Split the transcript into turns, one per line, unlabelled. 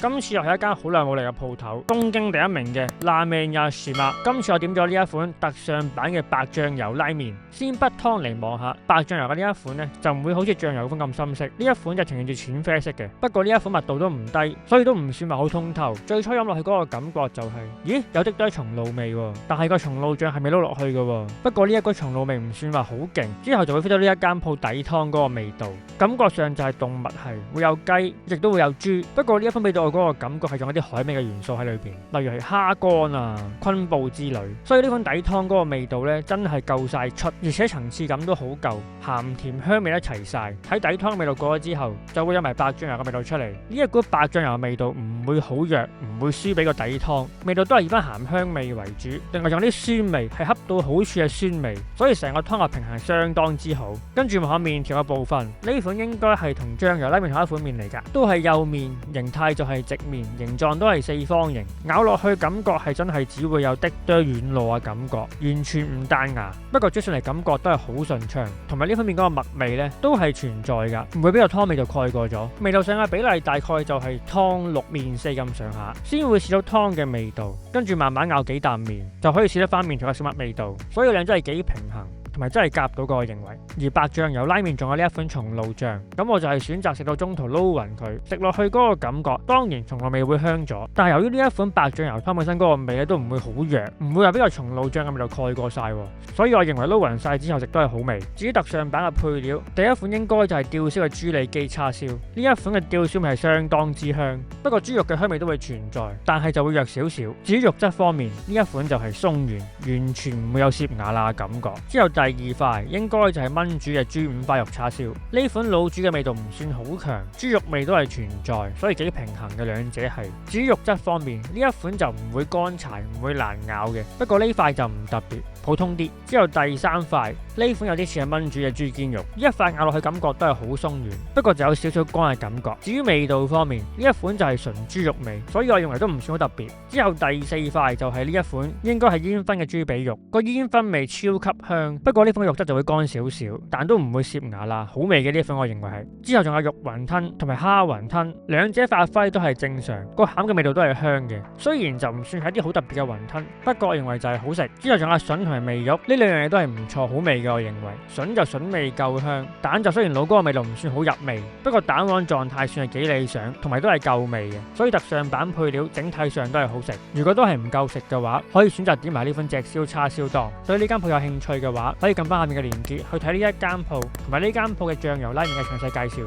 今次又係一間好耐冇嚟嘅鋪頭，東京第一名嘅拉麵屋島。今次我點咗呢一款特上版嘅白醬油拉麵，先不湯嚟望下白醬油嘅呢一款呢，就唔會好似醬油款咁深色，呢一款就呈現住淺啡色嘅。不過呢一款密度都唔低，所以都唔算話好通透。最初飲落去嗰個感覺就係，咦，有啲都係松露味喎，但係個松露醬係未撈落去嘅喎。不過呢一個松露味唔算話好勁，之後就會 feel 到呢一間鋪底湯嗰個味道，感覺上就係動物係會有雞，亦都會有豬。不過呢一款味道我嗰個感覺係用一啲海味嘅元素喺裏邊，例如係蝦乾啊、昆布之類。所以呢款底湯嗰個味道呢，真係夠晒出，而且層次感都好夠，鹹甜香味一齊晒。喺底湯味道過咗之後，就會有埋白醬油嘅味道出嚟。呢一股白醬油嘅味道唔會好弱，唔會輸俾個底湯，味道都係以翻鹹香味為主。另外仲有啲酸味，係恰到好處嘅酸味，所以成個湯嘅平衡相當之好。跟住望下麵條嘅部分，呢款應該係同醬油拉麵同一款麵嚟㗎，都係幼麵，形態就係直麵，形狀都係四方形，咬落去感覺係真係只會有啲多軟糯嘅感覺，完全唔彈牙。不過啜上嚟感覺都係好順暢，同埋呢款麵嗰個麥味呢都係存在㗎，唔會俾個湯味就蓋過咗。味道上嘅比例大概就係湯6麵4咁上下，先會試到湯嘅味道，跟住慢慢咬幾啖麵就可以試得翻麵條嘅小麥味道，所以兩者係幾平衡。同埋真係夾到個我認為，而白醬油拉麵仲有呢一款松露醬，咁我就係選擇食到中途撈勻佢，食落去嗰個感覺，當然松露味會香咗，但係由於呢一款白醬油湯本身嗰個味咧都唔會好弱，唔會話俾個松露醬嘅味道蓋過晒，所以我認為撈勻晒之後食都係好味。至於特上版嘅配料，第一款應該就係吊燒嘅豬里肌叉燒，呢一款嘅吊燒味係相當之香，不過豬肉嘅香味都會存在，但係就會弱少少。至於肉質方面，呢一款就係鬆軟，完全唔會有攝牙罅嘅感覺。之後第二塊應該就係炆煮嘅豬五花肉叉燒，呢款老煮嘅味道唔算好強，豬肉味都係存在，所以幾平衡嘅兩者係。至於肉質方面，呢一款就唔會乾柴，唔會難咬嘅，不過呢塊就唔特別，普通啲。之後第三塊呢款有啲似係炆煮嘅豬肩肉，呢一塊咬落去感覺都係好鬆軟，不過就有少少乾嘅感覺。至於味道方面，呢一款就係純豬肉味，所以我認為都唔算好特別。之後第四塊就係呢一款應該係煙燻嘅豬髀肉，個煙燻味超級香，不過呢款肉質就會乾少少，但都唔會攝牙啦，好味嘅呢一款我認為係。之後仲有肉雲吞同埋蝦雲吞，兩者發揮都係正常，個餡嘅味道都係香嘅，雖然就唔算係一啲好特別嘅雲吞，不過我認為就係好食。之後仲有筍同埋味肉，呢兩樣嘢都係唔錯，好味嘅我認為。筍就筍味夠香，蛋就雖然老嗰個味道唔算好入味，不過蛋黃狀態算係幾理想，同埋都係夠味嘅，所以特上版配料整體上都係好食。如果都係唔夠食嘅話，可以選擇點埋呢款隻燒叉燒檔。對呢間鋪有興趣嘅話，可以撳翻下面嘅鏈接去睇呢一間鋪同埋呢間鋪嘅醬油拉麵嘅詳細介紹。